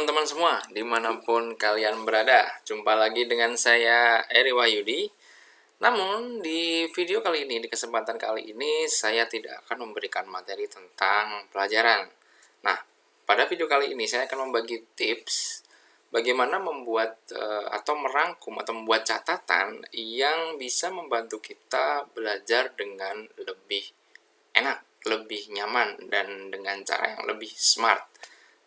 teman-teman semua, dimanapun kalian berada. Jumpa lagi dengan saya, Eri Wahyudi. Namun, di video kali ini, di kesempatan kali ini, saya tidak akan memberikan materi tentang pelajaran. Nah, pada video kali ini, saya akan membagi tips bagaimana membuat atau merangkum atau membuat catatan yang bisa membantu kita belajar dengan lebih enak, lebih nyaman, dan dengan cara yang lebih smart.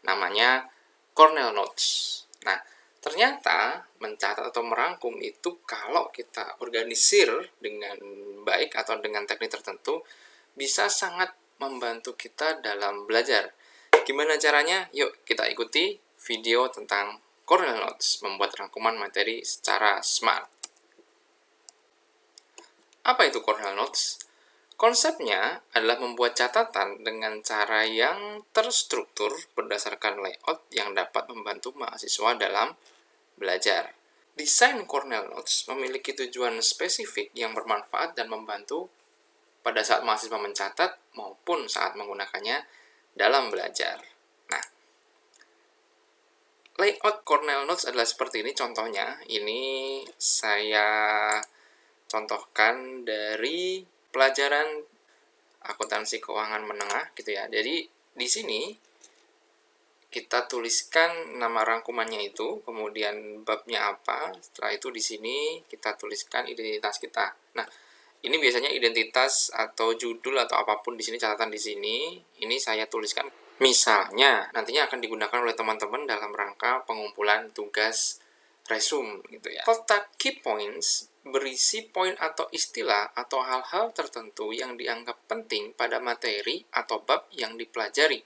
Namanya Cornell Notes. Nah, ternyata mencatat atau merangkum itu kalau kita organisir dengan baik atau dengan teknik tertentu bisa sangat membantu kita dalam belajar. Gimana caranya? Yuk kita ikuti video tentang Cornell Notes, membuat rangkuman materi secara smart. Apa itu Cornell Notes? Konsepnya adalah membuat catatan dengan cara yang terstruktur berdasarkan layout yang dapat membantu mahasiswa dalam belajar. Desain Cornell Notes memiliki tujuan spesifik yang bermanfaat dan membantu pada saat mahasiswa mencatat maupun saat menggunakannya dalam belajar. Nah, layout Cornell Notes adalah seperti ini contohnya. Ini saya contohkan dari pelajaran akuntansi keuangan menengah gitu ya. Jadi di sini kita tuliskan nama rangkumannya itu, kemudian babnya apa. Setelah itu di sini kita tuliskan identitas kita. Nah, ini biasanya identitas atau judul atau apapun di sini, catatan di sini. Ini saya tuliskan misalnya nantinya akan digunakan oleh teman-teman dalam rangka pengumpulan tugas resume gitu ya. Kotak key points berisi poin atau istilah atau hal-hal tertentu yang dianggap penting pada materi atau bab yang dipelajari.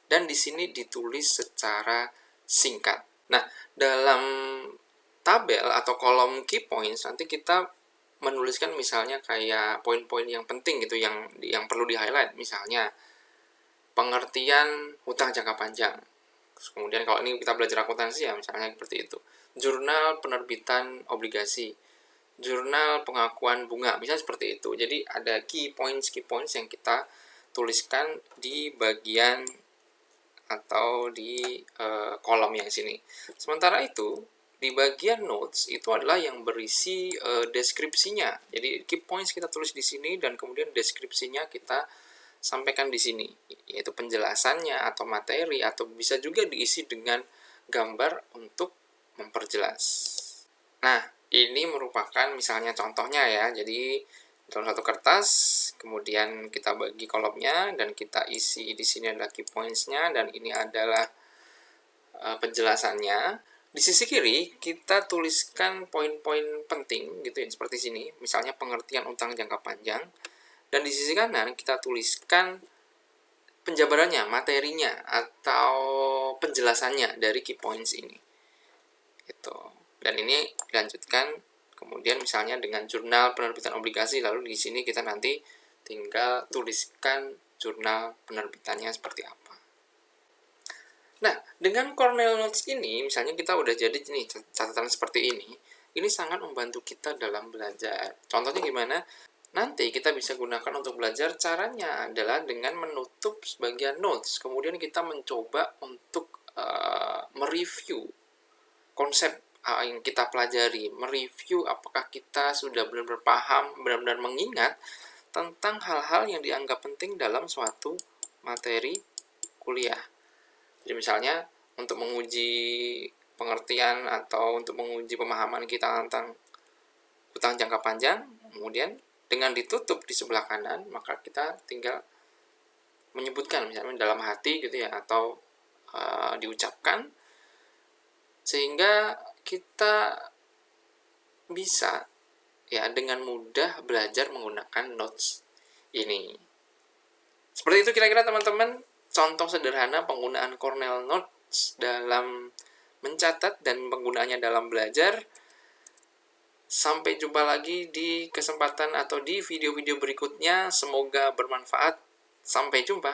Dan di sini ditulis secara singkat. Nah, dalam tabel atau kolom key points nanti kita menuliskan misalnya kayak poin-poin yang penting gitu yang perlu di-highlight, misalnya pengertian hutang jangka panjang. Kemudian kalau ini kita belajar akuntansi ya misalnya seperti itu. Jurnal penerbitan obligasi, jurnal pengakuan bunga, bisa seperti itu. Jadi ada key points yang kita tuliskan di bagian atau di kolom yang sini. Sementara itu di bagian notes itu adalah yang berisi deskripsinya. Jadi key points kita tulis di sini dan kemudian deskripsinya kita sampaikan di sini, yaitu penjelasannya atau materi, atau bisa juga diisi dengan gambar untuk memperjelas. Nah, ini merupakan misalnya contohnya ya. Jadi dalam satu kertas, kemudian kita bagi kolomnya dan kita isi di sini adalah key points-nya dan ini adalah penjelasannya. Di sisi kiri kita tuliskan poin-poin penting gitu ya, seperti sini. Misalnya pengertian utang jangka panjang. Dan di sisi kanan kita tuliskan penjabarannya, materinya, atau penjelasannya dari key points ini. Gitu. Dan ini dilanjutkan kemudian misalnya dengan jurnal penerbitan obligasi, lalu di sini kita nanti tinggal tuliskan jurnal penerbitannya seperti apa. Nah, dengan Cornell Notes ini, misalnya kita udah jadi nih catatan seperti ini sangat membantu kita dalam belajar. Contohnya gimana? Nanti kita bisa gunakan untuk belajar. Caranya adalah dengan menutup sebagian notes. Kemudian kita mencoba untuk mereview konsep yang kita pelajari. Mereview apakah kita sudah benar-benar paham, benar-benar mengingat tentang hal-hal yang dianggap penting dalam suatu materi kuliah. Jadi misalnya untuk menguji pengertian atau untuk menguji pemahaman kita tentang hutang jangka panjang, kemudian dengan ditutup di sebelah kanan, maka kita tinggal menyebutkan misalnya dalam hati gitu ya, atau diucapkan, sehingga kita bisa ya dengan mudah belajar menggunakan notes ini. Seperti itu kira-kira teman-teman, contoh sederhana penggunaan Cornell Notes dalam mencatat dan penggunaannya dalam belajar. Sampai jumpa lagi di kesempatan atau di video-video berikutnya. Semoga bermanfaat. Sampai jumpa.